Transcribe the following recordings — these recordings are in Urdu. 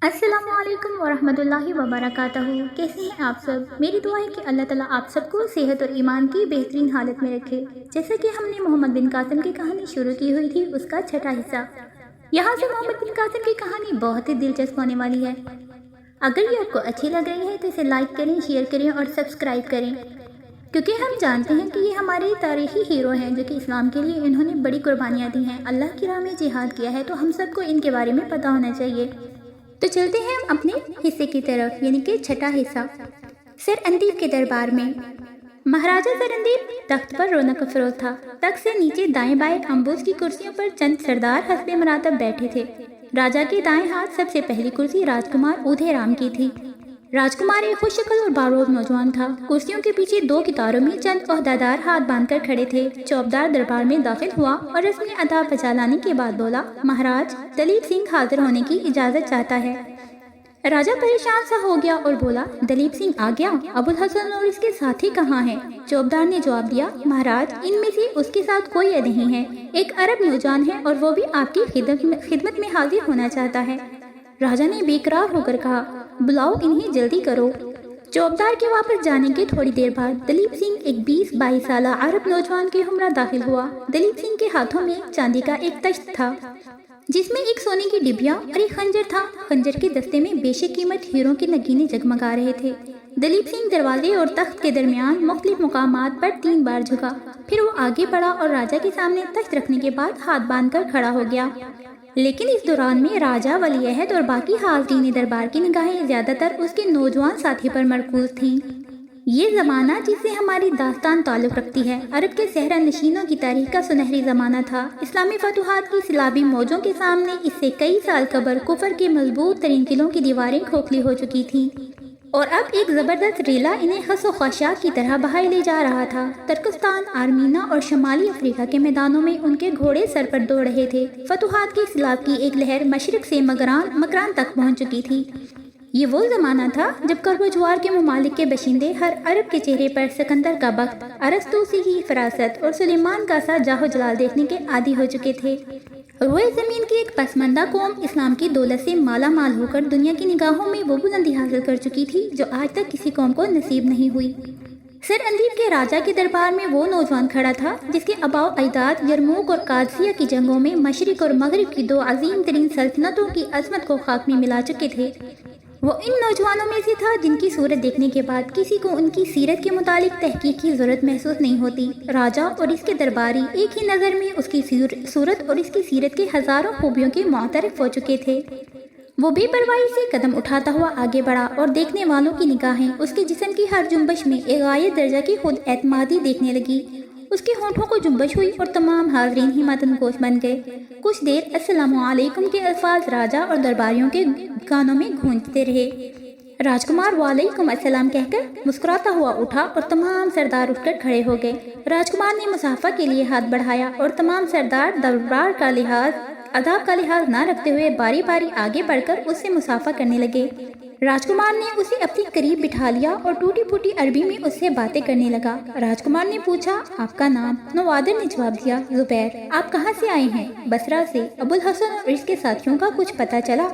السلام علیکم ورحمۃ اللہ وبرکاتہ۔ کیسے ہیں آپ سب؟ میری دعا ہے کہ اللہ تعالیٰ آپ سب کو صحت اور ایمان کی بہترین حالت میں رکھے۔ جیسا کہ ہم نے محمد بن قاسم کی کہانی شروع کی ہوئی تھی، اس کا چھٹا حصہ یہاں سے محمد بن قاسم کی کہانی بہت ہی دلچسپ ہونے والی ہے۔ اگر یہ آپ کو اچھی لگ رہی ہے تو اسے لائک کریں، شیئر کریں اور سبسکرائب کریں، کیونکہ ہم جانتے ہیں کہ یہ ہمارے تاریخی ہیرو ہیں جو کہ اسلام کے لیے انہوں نے بڑی قربانیاں دی ہیں، اللہ کی راہ میں جہاد کیا ہے، تو ہم سب کو ان کے بارے میں پتہ ہونا چاہیے۔ تو چلتے ہیں ہم اپنے حصے کی طرف، یعنی کہ چھٹا حصہ، سر اندیب کے دربار میں۔ مہاراجہ سر اندیب تخت پر رونق افروز تھا۔ تخت سے نیچے دائیں بائیں امبوس کی کرسیوں پر چند سردار حسب مراتب بیٹھے تھے۔ راجا کے دائیں ہاتھ سب سے پہلی کرسی راجکمار اودھے رام کی تھی۔ راجکمار ایک خوش شکل اور بارود نوجوان تھا۔ کرسیوں کے پیچھے دو کتاروں میں چند عہدیدار ہاتھ باندھ کر کھڑے تھے۔ چوبدار دربار میں داخل ہوا اور رسمی ادا بجا لانے کے بعد بولا، مہاراج دلیپ سنگھ حاضر ہونے کی اجازت چاہتا ہے۔ راجا پریشان سا ہو گیا اور بولا، دلیپ سنگھ آ گیا؟ ابوالحسن اور اس کے ساتھی کہاں ہیں؟ چوبدار نے جواب دیا، مہاراج ان میں سے اس کے ساتھ کوئی نہیں ہے، ایک عرب نوجوان ہے اور وہ بھی آپ کی خدمت میں حاضر ہونا چاہتا ہے۔ راجا نے بے قرار ہو کر کہا، بلاؤ انہیں، جلدی کرو۔ چوبدار کے واپس جانے کے تھوڑی دیر بعد دلیپ سنگھ ایک 20-22 سالہ عرب نوجوان کے ہمراہ داخل ہوا۔ دلیپ سنگھ کے ہاتھوں میں چاندی کا ایک تشت تھا جس میں ایک سونے کی ڈبیا اور ایک خنجر تھا۔ خنجر کے دستے میں بے شک قیمت ہیروں کے نگینے جگمگا رہے تھے۔ دلیپ سنگھ دروازے اور تخت کے درمیان مختلف مقامات پر 3 بار جھکا، پھر وہ آگے بڑھا اور راجا کے سامنے تشت رکھنے کے بعد ہاتھ باندھ کر کھڑا ہو گیا۔ لیکن اس دوران میں راجا، ولی عہد اور باقی حاضرین دربار کی نگاہیں زیادہ تر اس کے نوجوان ساتھی پر مرکوز تھیں۔ یہ زمانہ جس سے ہماری داستان تعلق رکھتی ہے، عرب کے صحرا نشینوں کی تاریخ کا سنہری زمانہ تھا۔ اسلامی فتوحات کی سیلابی موجوں کے سامنے اس سے کئی سال قبل کفر کے مضبوط ترین قلعوں کی دیواریں کھوکھلی ہو چکی تھیں، اور اب ایک زبردست ریلا انہیں خس و خاشاک کی طرح بہائے لے جا رہا تھا۔ ترکستان، آرمینا اور شمالی افریقہ کے میدانوں میں ان کے گھوڑے سر پر دوڑ رہے تھے۔ فتوحات کی سیلاب کی ایک لہر مشرق سے مکران تک پہنچ چکی تھی۔ یہ وہ زمانہ تھا جب کرب و جوار کے ممالک کے باشندے ہر عرب کے چہرے پر سکندر کا بخت، ارسطو کی فراست اور سلیمان کا سا جاہ و جلال دیکھنے کے عادی ہو چکے تھے۔ روئے زمین کی ایک پسماندہ قوم اسلام کی دولت سے مالا مال ہو کر دنیا کی نگاہوں میں وہ بلندی حاصل کر چکی تھی جو آج تک کسی قوم کو نصیب نہیں ہوئی۔ سر اندیب کے راجا کے دربار میں وہ نوجوان کھڑا تھا جس کے آباء و اجداد یرموک اور قادسیہ کی جنگوں میں مشرق اور مغرب کی 2 عظیم ترین سلطنتوں کی عظمت کو خاک میں ملا چکے تھے۔ وہ ان نوجوانوں میں سے تھا جن کی صورت دیکھنے کے بعد کسی کو ان کی سیرت کے متعلق تحقیق کی ضرورت محسوس نہیں ہوتی۔ راجا اور اس کے درباری ایک ہی نظر میں اس کی صورت اور اس کی سیرت کے ہزاروں خوبیوں کے معترف ہو چکے تھے۔ وہ بے پرواہی سے قدم اٹھاتا ہوا آگے بڑھا اور دیکھنے والوں کی نگاہیں اس کے جسم کی ہر جنبش میں ایک غایت درجہ کی خود اعتمادی دیکھنے لگی۔ اس کے ہونٹوں کو جنبش ہوئی اور تمام حاضرین ہمت اندوش بن گئے۔ کچھ دیر السلام علیکم کے الفاظ راجا اور درباریوں کے کانوں میں گونجتے رہے۔ راجکمار وعلیکم السلام کہہ کر مسکراتا ہوا اٹھا اور تمام سردار اٹھ کر کھڑے ہو گئے۔ راجکمار نے مصافحہ کے لیے ہاتھ بڑھایا اور تمام سردار دربار کا آداب کا لحاظ نہ رکھتے ہوئے باری باری آگے بڑھ کر اس سے مصافحہ کرنے لگے۔ راجکمار نے اسے اپنے قریب بٹھا لیا اور ٹوٹی پھوٹی عربی میں اس سے باتیں کرنے لگا۔ راجکمار نے پوچھا، آپ کا نام؟ نوادر نے جواب دیا، زبیر۔ آپ کہاں سے آئے ہیں؟ بصرہ سے۔ ابوالحسن اور اس کے ساتھیوں کا کچھ پتہ چلا؟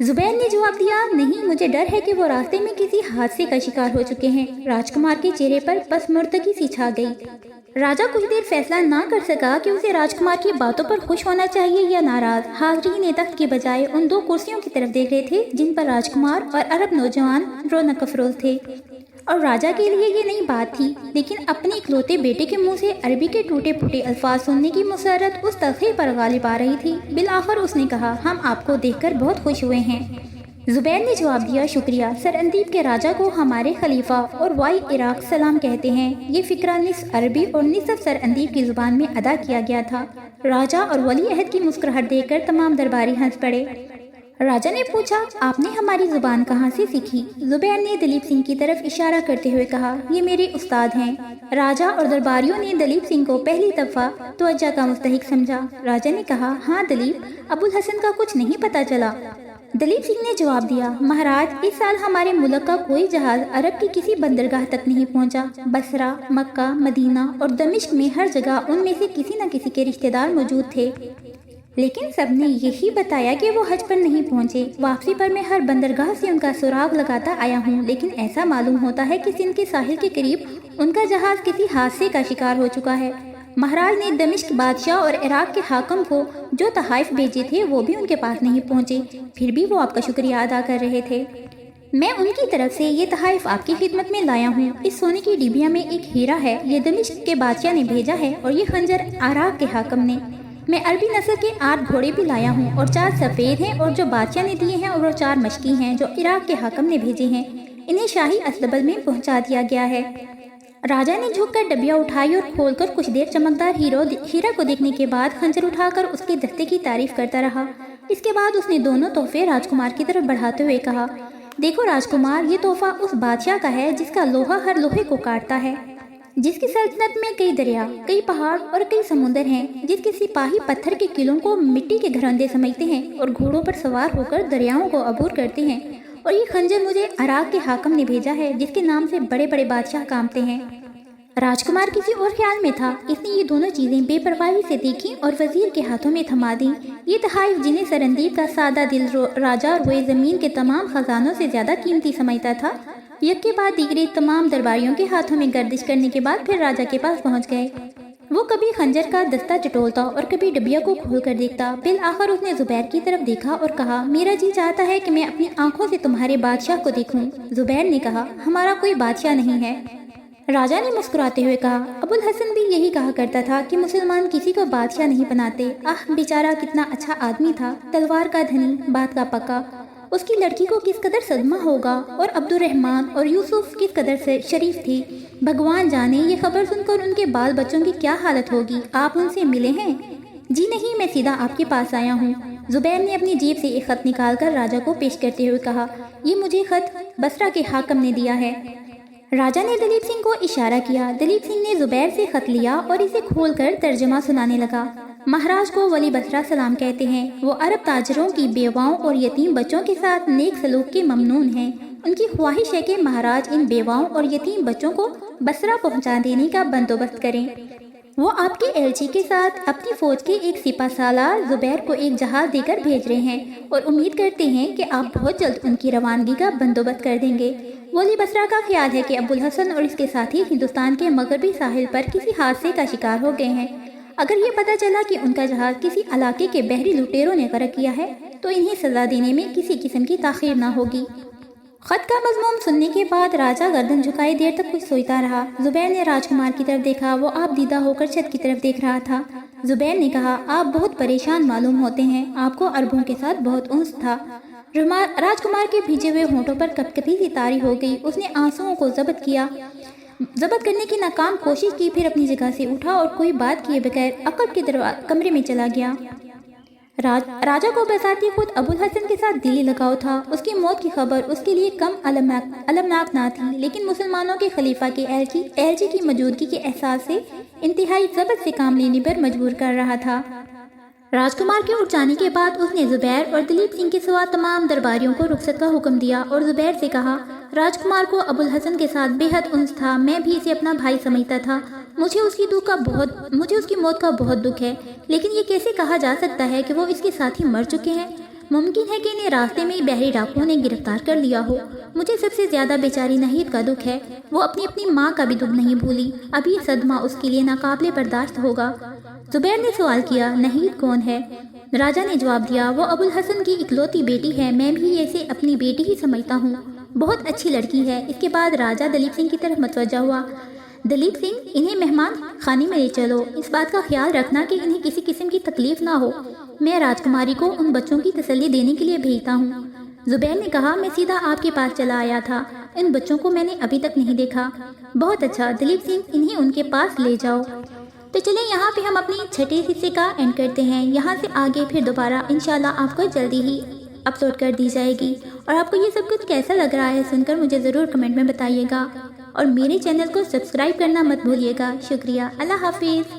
زبیر نے جواب دیا، نہیں، مجھے ڈر ہے کہ وہ راستے میں کسی حادثے کا شکار ہو چکے ہیں۔ راجکمار کے چہرے پر پس مرتگی سی چھا گئی۔ راجا کچھ دیر فیصلہ نہ کر سکا کہ اسے راجکمار کی باتوں پر خوش ہونا چاہیے یا ناراض۔ حاضرین تخت کے بجائے ان 2 کرسیوں کی طرف دیکھ رہے تھے جن پر راجکمار اور عرب نوجوان رونق افروز تھے، اور راجا کے لیے یہ نئی بات تھی، لیکن اپنے اکلوتے بیٹے کے منہ سے عربی کے ٹوٹے پھوٹے الفاظ سننے کی مسرت اس تلخی پر غالب آ رہی تھی۔ بالآخر اس نے کہا، ہم آپ کو دیکھ کر بہت خوش ہوئے ہیں۔ زبیر نے جواب دیا، شکریہ۔ سر اندیب کے راجا کو ہمارے خلیفہ اور وائی عراق سلام کہتے ہیں۔ یہ فقرہ نصف عربی اور نصف سر اندیب کی زبان میں ادا کیا گیا تھا۔ راجا اور ولی عہد کی مسکراہٹ دیکھ کر تمام درباری ہنس پڑے۔ راجا نے پوچھا، آپ نے ہماری زبان کہاں سے سیکھی؟ زبیر نے دلیپ سنگھ کی طرف اشارہ کرتے ہوئے کہا، یہ میرے استاد ہیں۔ راجا اور درباریوں نے دلیپ سنگھ کو پہلی دفعہ توجہ کا مستحق سمجھا۔ راجا نے کہا، ہاں دلیپ، ابوالحسن کا کچھ نہیں پتہ چلا؟ دلیپ سنگھ نے جواب دیا، مہاراج، اس سال ہمارے ملک کا کوئی جہاز عرب کی کسی بندرگاہ تک نہیں پہنچا۔ بصرہ، مکہ، مدینہ اور دمشق میں ہر جگہ ان میں سے کسی نہ کسی کے رشتہ دار موجود تھے۔ لیکن سب نے یہی بتایا کہ وہ حج پر نہیں پہنچے۔ واپسی پر میں ہر بندرگاہ سے ان کا سراغ لگاتا آیا ہوں، لیکن ایسا معلوم ہوتا ہے کہ سندھ کے ساحل کے قریب ان کا جہاز کسی حادثے کا شکار ہو چکا ہے۔ مہاراج نے دمشق بادشاہ اور عراق کے حاکم کو جو تحائف بھیجے تھے وہ بھی ان کے پاس نہیں پہنچے، پھر بھی وہ آپ کا شکریہ ادا کر رہے تھے۔ میں ان کی طرف سے یہ تحائف آپ کی خدمت میں لایا ہوں۔ اس سونے کی ڈبیا میں ایک ہیرا ہے، یہ دمشق کے بادشاہ نے بھیجا ہے، اور یہ خنجر عراق کے حاکم نے۔ میں عربی نسل کے 8 گھوڑے بھی لایا ہوں، اور 4 سفید ہیں اور جو بادشاہ نے دیے ہیں، اور وہ 4 مشکی ہیں جو عراق کے حاکم نے بھیجے ہیں۔ انہیں شاہی اسدبل میں پہنچا دیا گیا ہے۔ راجا نے جھک کر ڈبیا اٹھائی اور کھول کر کچھ دیر چمکدار ہیرا کو دیکھنے کے بعد خنجر اٹھا کر اس کے دستے کی تعریف کرتا رہا۔ اس کے بعد اس نے دونوں تحفے راجکمار کی طرف بڑھاتے ہوئے کہا، دیکھو راجکمار، یہ تحفہ اس بادشاہ کا ہے جس کا لوہا ہر لوہے کو کاٹتا ہے، جس کی سلطنت میں کئی دریا، کئی پہاڑ اور کئی سمندر ہیں، جس کے سپاہی پتھر کے قلعوں کو مٹی کے گھرندے سمجھتے ہیں اور گھوڑوں پر سوار ہو کر دریاؤں کو عبور کرتے ہیں۔ اور یہ خنجر مجھے عراق کے حاکم نے بھیجا ہے، جس کے نام سے بڑے بڑے بادشاہ کانپتے ہیں۔ راجکمار کسی اور خیال میں تھا۔ اس نے یہ دونوں چیزیں بے پرواہی سے دیکھی اور وزیر کے ہاتھوں میں تھما دیں۔ یہ تحائف جنہیں سرندیب کا سادہ دل راجا روئے زمین کے تمام خزانوں سے زیادہ قیمتی سمجھتا تھا، یک کے بعد دیگرے تمام درباریوں کے ہاتھوں میں گردش کرنے کے بعد پھر راجا کے پاس پہنچ گئے۔ وہ کبھی خنجر کا دستہ چٹولتا اور کبھی ڈبیا کو کھول کر دیکھتا۔ بالآخر اس نے زبیر کی طرف دیکھا اور کہا، میرا جی چاہتا ہے کہ میں اپنی آنکھوں سے تمہارے بادشاہ کو دیکھوں۔ زبیر نے کہا، ہمارا کوئی بادشاہ نہیں ہے۔ راجا نے مسکراتے ہوئے کہا، ابو الحسن بھی یہی کہا کرتا تھا کہ مسلمان کسی کو بادشاہ نہیں بناتے۔ بیچارہ کتنا اچھا آدمی تھا، تلوار کا دھنی، بات کا پکا۔ اس کی لڑکی کو کس قدر صدمہ ہوگا، اور عبد الرحمن اور یوسف کس قدر سے شریف تھی۔ بھگوان جانے یہ خبر سن کر ان کے بال بچوں کی کیا حالت ہوگی۔ آپ ان سے ملے ہیں؟ جی نہیں، میں سیدھا آپ کے پاس آیا ہوں۔ زبیر نے اپنی جیب سے ایک خط نکال کر راجا کو پیش کرتے ہوئے کہا، یہ مجھے خط بصرہ کے حاکم نے دیا ہے۔ راجا نے دلیپ سنگھ کو اشارہ کیا۔ دلیپ سنگھ نے زبیر سے خط لیا اور اسے کھول کر ترجمہ سنانے لگا۔ مہاراج کو ولی بصرہ سلام کہتے ہیں۔ وہ عرب تاجروں کی بیواؤں اور یتیم بچوں کے ساتھ نیک سلوک کے ممنون ہیں۔ ان کی خواہش ہے کہ مہاراج ان بیواؤں اور یتیم بچوں کو بصرہ پہنچا دینے کا بندوبست کریں۔ وہ آپ کے ایلچی کے ساتھ اپنی فوج کے ایک سپہ سالار زبیر کو ایک جہاز دے کر بھیج رہے ہیں اور امید کرتے ہیں کہ آپ بہت جلد ان کی روانگی کا بندوبست کر دیں گے۔ ولی بصرہ کا خیال ہے کہ ابو الحسن اور اس کے ساتھی ہندوستان کے مغربی ساحل پر کسی حادثے کا شکار ہو گئے ہیں۔ اگر یہ پتہ چلا کہ ان کا جہاز کسی علاقے کے بحری لٹیروں نے غرق کیا ہے تو انہیں سزا دینے میں کسی قسم کی تاخیر نہ ہوگی۔ خط کا مضمون سننے کے بعد راجا گردن جھکائے دیر تک کچھ سوچتا رہا۔ زبیر نے راجکمار کی طرف دیکھا۔ وہ آپ دیدہ ہو کر چھت کی طرف دیکھ رہا تھا۔ زبیر نے کہا، آپ بہت پریشان معلوم ہوتے ہیں، آپ کو عربوں کے ساتھ بہت انس تھا۔ راجکمار کے بھیجے ہوئے ہونٹوں پر کپکپی سی طاری ہو گئی۔ اس نے آنسوؤں کو ضبط کرنے کی ناکام کوشش کی، پھر اپنی جگہ سے اٹھا اور کوئی بات کیے بغیر عقب کے کمرے میں چلا گیا۔ راجا کو بذات خود ابو الحسن کے ساتھ دلی لگاؤ تھا۔ اس کی موت کی خبر اس کے لیے کم المناک نہ تھی، لیکن مسلمانوں کے خلیفہ کے ایلچی کی موجودگی کے احساس سے انتہائی ضبط سے کام لینے پر مجبور کر رہا تھا۔ راجکمار کے اٹھ جانے کے بعد اس نے زبیر اور دلیپ سنگھ کے سوا تمام درباریوں کو رخصت کا حکم دیا اور زبیر سے کہا، راجکمار کو ابو الحسن کے ساتھ بے حد انس تھا، میں بھی اسے اپنا بھائی سمجھتا تھا۔ مجھے اس کی موت کا بہت دکھ ہے، لیکن یہ کیسے کہا جا سکتا ہے کہ وہ اس کے ساتھی مر چکے ہیں؟ ممکن ہے کہ انہیں راستے میں بحری ڈاکوؤں نے گرفتار کر لیا ہو۔ مجھے سب سے زیادہ بیچاری نہید کا دکھ ہے۔ وہ اپنی ماں کا بھی دکھ نہیں بھولی۔ اب یہ صدمہ اس کے لیے ناقابل برداشت ہوگا۔ زبیر نے سوال کیا، نہید کون ہے؟ راجا نے جواب دیا، وہ ابو الحسن کی اکلوتی بیٹی ہے، میں بھی اسے اپنی بیٹی ہی سمجھتا ہوں، بہت اچھی لڑکی ہے۔ اس کے بعد راجا دلیپ سنگھ کی طرف متوجہ ہوا۔ دلیپ سنگھ، انہیں مہمان خانے میں لے چلو، اس بات کا خیال رکھنا کہ انہیں کسی قسم کی تکلیف نہ ہو، میں راجکماری کو ان بچوں کی تسلی دینے کے لیے بھیجتا ہوں۔ زبیر نے کہا، میں سیدھا آپ کے پاس چلا آیا تھا، ان بچوں کو میں نے ابھی تک نہیں دیکھا۔ بہت اچھا دلیپ سنگھ، انہیں ان کے پاس لے جاؤ۔ تو چلیں یہاں پہ ہم اپنی چھٹے حصے کا اینڈ کرتے ہیں۔ یہاں سے آگے پھر دوبارہ انشاءاللہ آپ کو جلدی ہی اپلوڈ کر دی جائے گی۔ اور آپ کو یہ سب کچھ کیسا لگ رہا ہے سن کر مجھے ضرور کمنٹ میں بتائیے گا، اور میرے چینل کو سبسکرائب کرنا مت بھولیے گا۔ شکریہ، اللہ حافظ۔